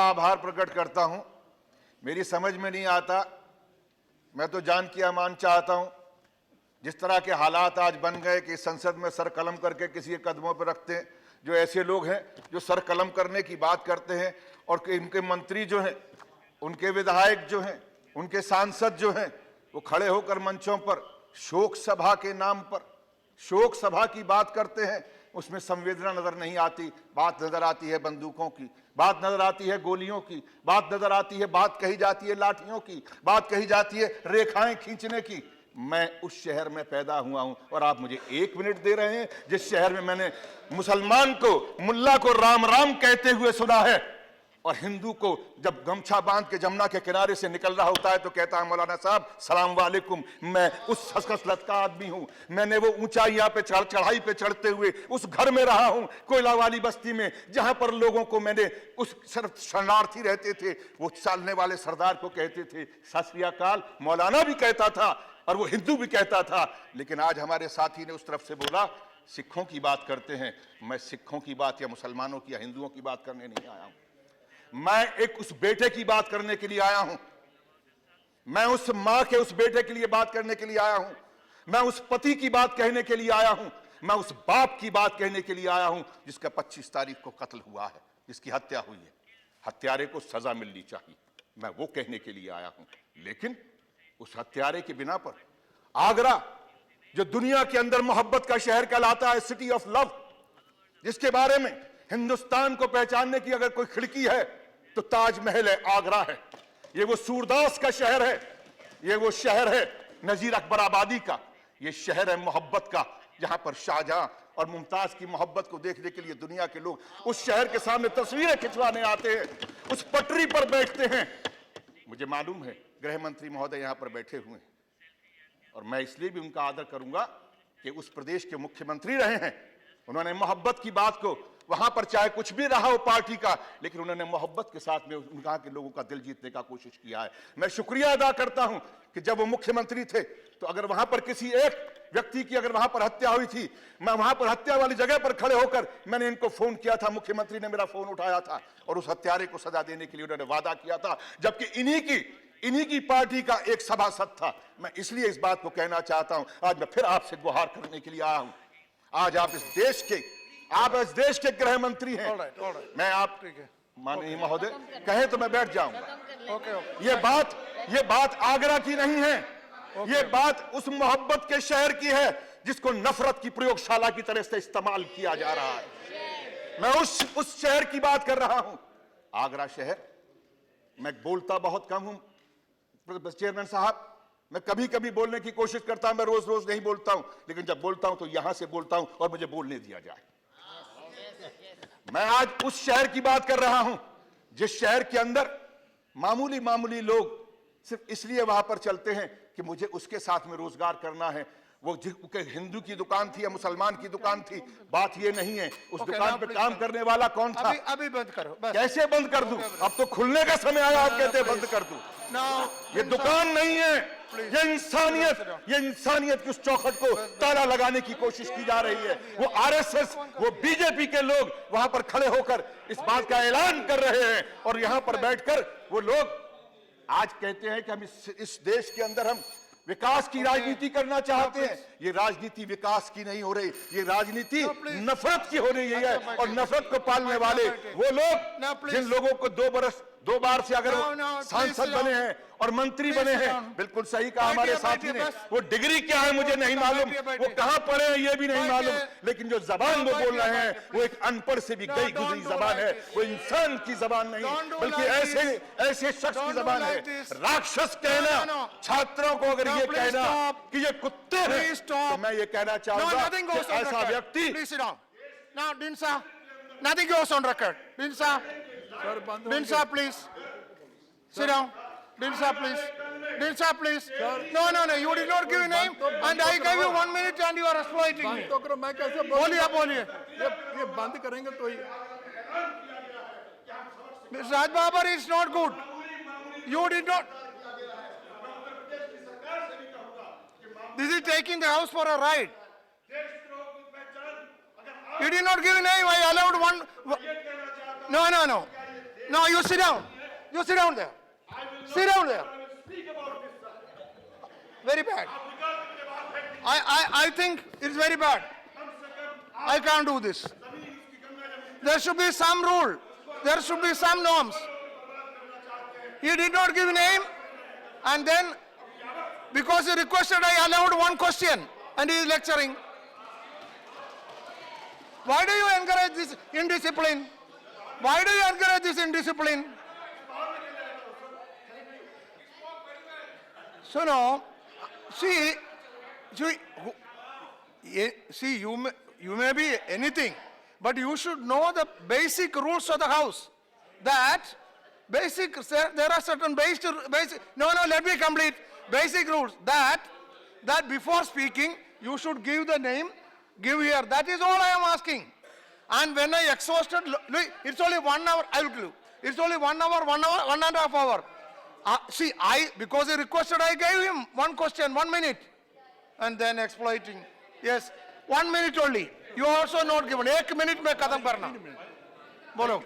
आभार प्रकट करता हूं। मेरी समझ में नहीं आता, मैं तो जान किया मान चाहता हूं, जिस तरह के हालात आज बन गए कि संसद में सर कलम करके किसी के कदमों पर रखते हैं, जो ऐसे लोग हैं जो सर कलम करने की बात करते हैं, और इनके मंत्री जो हैं, उनके विधायक जो हैं, उनके सांसद जो हैं, वो खड़े होकर मंचों पर शोक सभा के नाम पर शोक सभा की बात करते हैं। उसमें संवेदना नजर नहीं आती, बात नजर आती है बंदूकों की, बात नजर आती है गोलियों की, बात नजर आती है, बात कही जाती है लाठियों की, बात कही जाती है रेखाएं खींचने की। मैं उस शहर में पैदा हुआ हूं और आप मुझे 1 मिनट दे रहे हैं जिस शहर में मैंने मुसलमान को, मुल्ला को राम राम कहते हुए सुना है, और हिंदू को जब गमछा बांध के जमुना के किनारे से निकल रहा होता है तो कहता है मौलाना साहब सलाम वालेकुम। मैं उस खसलत का आदमी हूं। मैंने वो ऊंचाइयां पे चढ़ाई पे चढ़ते हुए उस घर में रहा हूं, कोयला वाली बस्ती में, जहां पर लोगों को मैंने, उस शरणार्थी रहते थे, वो चालने वाले सरदार को कहते थे सत श्री अकाल। मौलाना भी कहता था और वो हिंदू भी कहता था। लेकिन आज हमारे साथी ने उस तरफ से बोला सिखों की बात करते हैं। मैं सिखों की बात या मुसलमानों की या हिंदुओं की बात करने नहीं आया हूं। मैं एक उस बेटे की बात करने के लिए आया हूं। मैं उस मां के उस बेटे के लिए बात करने के लिए आया हूं। मैं उस पति की बात कहने के लिए आया हूं। मैं उस बाप की बात कहने के लिए आया हूं जिसका 25 तारीख को कत्ल हुआ है, जिसकी हत्या हुई है। हत्यारे को सजा मिलनी चाहिए, मैं वो कहने के लिए आया हूं। लेकिन उस हत्यारे के बिना पर आगरा, जो दुनिया के अंदर मोहब्बत का शहर कहलाता है, सिटी ऑफ लव, जिसके बारे में हिंदुस्तान को पहचानने की अगर कोई खिड़की है तो ताजमहल है, आगरा है। ये वो सूरदास का शहर है, ये वो शहर है नजीर अकबर आबादी का, ये शहर है मोहब्बत का, जहां पर शाहजहां और मुमताज की मोहब्बत को देखने के लिए दुनिया के लोग उस शहर के सामने तस्वीरें खिंचवाने आते हैं, उस पटरी पर बैठते हैं। मुझे मालूम है गृह मंत्री महोदय यहां पर बैठे हुए हैं, और मैं इसलिए भी उनका आदर करूंगा कि उस प्रदेश के मुख्यमंत्री रहे हैं। उन्होंने मोहब्बत की बात को, वहां पर चाहे कुछ भी रहा हो पार्टी का, लेकिन उन्होंने मोहब्बत के साथ में उनका के लोगों का दिल जीतने का कोशिश किया है। मैं शुक्रिया अदा करता हूं कि जब वो मुख्यमंत्री थे तो अगर वहां पर किसी एक व्यक्ति की अगर वहां पर हत्या हुई थी, मैं वहां पर हत्या वाली जगह पर खड़े होकर मैंने इनको फोन किया था, मुख्यमंत्री ने मेरा फोन उठाया था और उस हत्यारे को सजा देने के लिए उन्होंने वादा किया था, जबकि इन्हीं की पार्टी का एक सभासद था। मैं इसलिए इस बात को कहना चाहता हूं, आज मैं फिर आपसे गुहार करने के लिए आया हूं। आज आप इस देश के गृह मंत्री हैं। all right. मैं आप माननीय महोदय कहे तो मैं बैठ जाऊंगा। Okay. ये बात आगरा की नहीं है, ये बात उस मोहब्बत के शहर की है जिसको नफरत की प्रयोगशाला की तरह से इस्तेमाल किया जा रहा है। मैं उस शहर की बात कर रहा हूं, आगरा शहर। मैं बोलता बहुत कम हूं चेयरमैन साहब, मैं कभी कभी बोलने की कोशिश करता हूं, मैं रोज रोज नहीं बोलता हूं, लेकिन जब बोलता हूं तो यहां से बोलता हूं और मुझे बोलने दिया जाए। मैं आज उस शहर की बात कर रहा हूं जिस शहर के अंदर मामूली लोग सिर्फ इसलिए वहां पर चलते हैं कि मुझे उसके साथ में रोजगार करना है। वो हिंदू की दुकान थी या मुसलमान की दुकान थी, बात ये नहीं है। उस दुकान पे काम करने वाला कौन था? अभी बंद करो बस। कैसे बंद कर दूं? अब तो खुलने का समय आया, आप कहते हैं बंद कर दूं। ये दुकान नहीं है, ये इंसानियत की उस चौखट को ताला लगाने की कोशिश की जा रही है। वो आरएसएस, वो बीजेपी के लोग वहां पर खड़े होकर इस बात का ऐलान कर रहे हैं, और यहां पर बैठकर वो लोग आज कहते हैं कि हम इस देश के अंदर हम विकास की राजनीति करना चाहते हैं। ये राजनीति विकास की नहीं हो रही, ये राजनीति नफरत की हो रही है। और नफरत को पालने वाले वो लोग जिन लोगों को 2 बार से अगर सांसद बने हैं और मंत्री बने हैं, बिल्कुल सही कहा हमारे साथी ने, वो डिग्री क्या है मुझे नहीं मालूम, वो कहां पढ़े हैं ये भी नहीं मालूम, लेकिन जो जबान वो बोल रहे हैं वो एक अनपढ़ से भी गई गुजरी जबान है। वो इंसान की जबान नहीं, बल्कि ऐसे शख्स की जबान है। राक्षस कहना छात्रों को, अगर ये कहना कि ये कुत्ते हैं, तो मैं ये कहना चाहूंगा कि ऐसा व्यक्ति। Nothing goes on record. Dinsa, please. Sit down. Dinsa, please. No. You did not give a name, and I gave you 1 minute, and you are exploiting me. तो करो, मैं कैसे बोलिए. ये बंद करेंगे तो ही। Mr. Raj Babar is not good. You did not. This is taking the house for a ride. You did not give a name. I allowed one. No. No, you sit down. You sit down there. Sit down there. Very bad. I think it's very bad. I can't do this. There should be some rule. There should be some norms. He did not give name, and then because he requested, I allowed one question, and he is lecturing. Why do you encourage this indiscipline? Why do you encourage this indiscipline? So now, see, you may be anything, but you should know the basic rules of the house. That there are certain basic. No, let me complete. Basic rules that before speaking, you should give the name, give here. That is all I am asking. And when I exhausted, look, it's only 1 hour. I will give you. It's only 1 hour, 1.5 hours. See, because he requested, I gave him one question, 1 minute, and then exploiting. Yes, 1 minute only. You also not given. 1 minute में खत्म करना. बोलो.